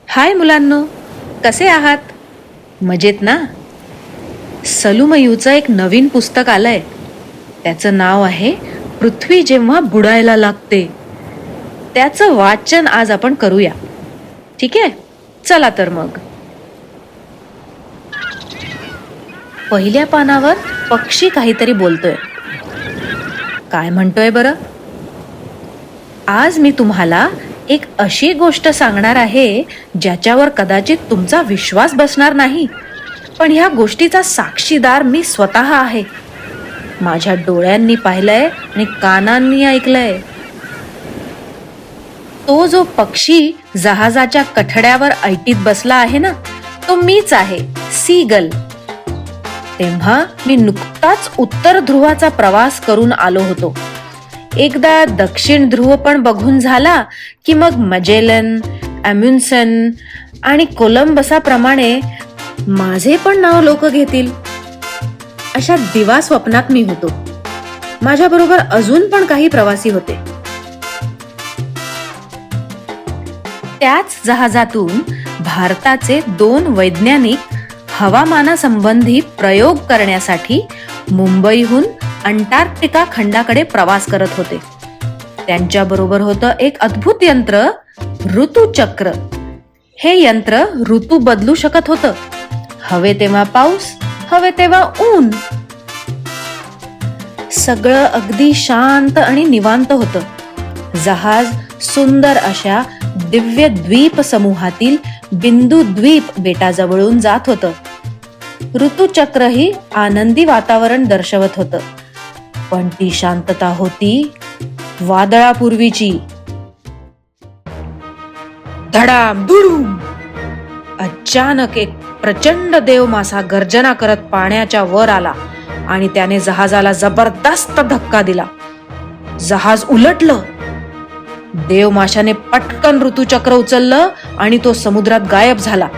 हाय मुलांनो, कसे आहात? मजेत ना? सलूमयूचं एक नवीन पुस्तक आलंय. त्याचं नाव आहे पृथ्वी जेव्हा बुडायला लागते. त्याचं वाचन आज आपण करूया. ठीक आहे? चला तर मग. पहिल्या पानावर पक्षी काहीतरी बोलतोय. काय म्हणतोय बरं? आज मी तुम्हाला एक अशी गोष्ट सांगणार आहे ज्याच्यावर कदाचित तुमचा विश्वास बसणार नाही. पण ह्या गोष्टीचा साक्षीदार मी स्वतः आहे. माझ्या डोळ्यांनी पाहिलंय आणि कानांनी ऐकलंय. तो जो पक्षी जहाजाच्या कठड्यावर ऐटीत बसला आहे ना, तो मीच आहे, सीगल. तेव्हा मी नुकताच उत्तर ध्रुवाचा प्रवास करून आलो होतो. एकदा दक्षिण ध्रुव पण बघून झाला की मग मजेलन, अम्युन्सन आणि कोलंबसाप्रमाणे माझे पण नाव लोक घेतील. अशा दिवा स्वप्नात मी होतो. माझ्या बरोबर अजून पण काही प्रवासी होते. त्याच जहाजातून भारताचे 2 वैज्ञानिक हवामानासंबंधी प्रयोग करण्यासाठी मुंबईहून अंटार्क्टिका खंडाकडे प्रवास करत होते. त्यांच्या बरोबर होतं एक अद्भुत यंत्र, ऋतुचक्र. हे यंत्र ऋतू बदलू शकत होतं. हवे तेव्हा पाऊस, हवे तेव्हा ऊन. सगळं अगदी शांत आणि निवांत होतं. जहाज सुंदर अशा दिव्य द्वीप समूहातील बिंदू द्वीप बेटाजवळून जात होतं. ऋतुचक्रही आनंदी वातावरण दर्शवत होतं. पण ती शांतता होती वादळापूर्वीची. धडाम धुडूम! अचानक एक प्रचंड देवमासा गर्जना करत पाण्याच्या वर आला आणि त्याने जहाजाला जबरदस्त धक्का दिला. जहाज उलटलं. देवमाशाने पटकन ऋतुचक्र उचललं आणि तो समुद्रात गायब झाला.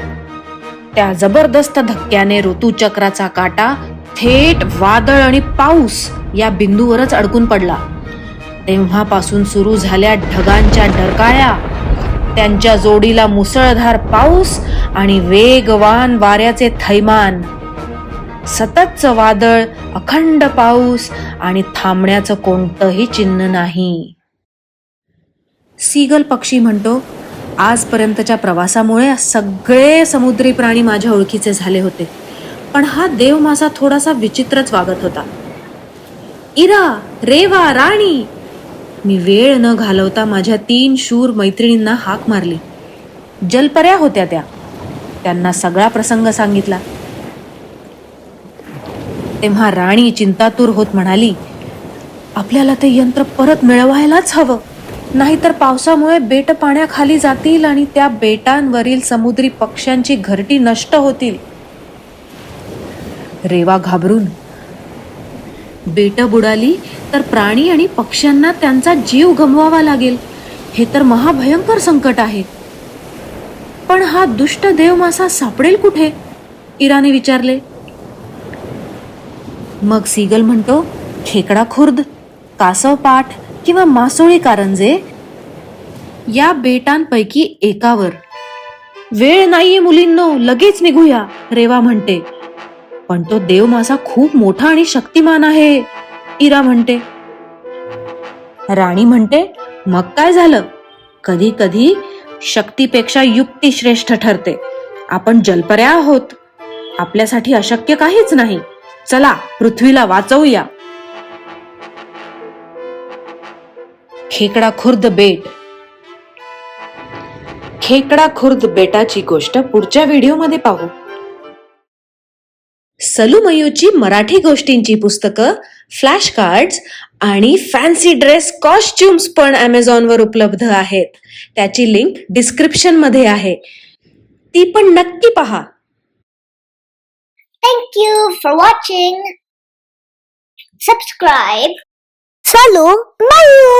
त्या जबरदस्त धक्क्याने ऋतुचक्राचा काटा थेट वादळ आणि पाऊस या बिंदूवरच अडकून पडला. तेव्हापासून सुरू झाल्या ढगांच्या डरकाळ्या, त्यांच्या जोडीला मुसळधार पाऊस आणि वेगवान वाऱ्याचे थैमान. सततचं वादळ, अखंड पाऊस आणि थांबण्याचं कोणतंही चिन्ह नाही. सीगल पक्षी म्हणतो, आजपर्यंतच्या प्रवासामुळे सगळे समुद्री प्राणी माझ्या ओळखीचे झाले होते. पण हा देवमासा थोडासा विचित्रच वागत होता. इरा, रेवा, राणी! मी वेळ न घालवता माझ्या 3 शूर मैत्रिणींना हाक मारली. जलपऱ्या होत्या त्या. त्यांना सगळा प्रसंग सांगितला. तेव्हा राणी चिंतातूर होत म्हणाली, आपल्याला ते यंत्र परत मिळवायलाच हवं. नाहीतर पावसामुळे बेट पाण्याखाली जातील आणि त्या बेटांवरील समुद्री पक्ष्यांची घरटी नष्ट होतील. रेवा घाबरून, बेट बुडाली तर प्राणी आणि पक्ष्यांना त्यांचा जीव गमवावा लागेल. हे तर महाभयंकर संकट आहे. पण हा दुष्ट देवमासा सापडेल कुठे? इराने विचारले. मग सीगल म्हणतो, खेकडा खुर्द, कासव पाठ किंवा मासोळी कारंजे या बेटांपैकी एकावर. वेळ नाहीये मुलींनो, लगेच निघूया, रेवा म्हणते. पण तो देवमासा खूप मोठा आणि शक्तिमान आहे, इरा म्हणते. राणी म्हणते, मग काय झालं? कधी कधी शक्तीपेक्षा युक्ती श्रेष्ठ ठरते. आपण जलपऱ्या आहोत. आपल्यासाठी अशक्य काहीच नाही. चला, पृथ्वीला वाचवूया. खेकडा खुर्द बेट. खेकडा खुर्द बेटाची गोष्ट पुढच्या व्हिडिओमध्ये पाहू. सलूमयूची मराठी गोष्टींची पुस्तकं, फ्लॅश कार्ड्स आणि फॅन्सी ड्रेस कॉस्ट्युम्स पण Amazonवर उपलब्ध आहेत. त्याची लिंक डिस्क्रिप्शन मध्ये आहे. ती पण नक्की पहा. Thank you for watching. Subscribe. Salu Mayu.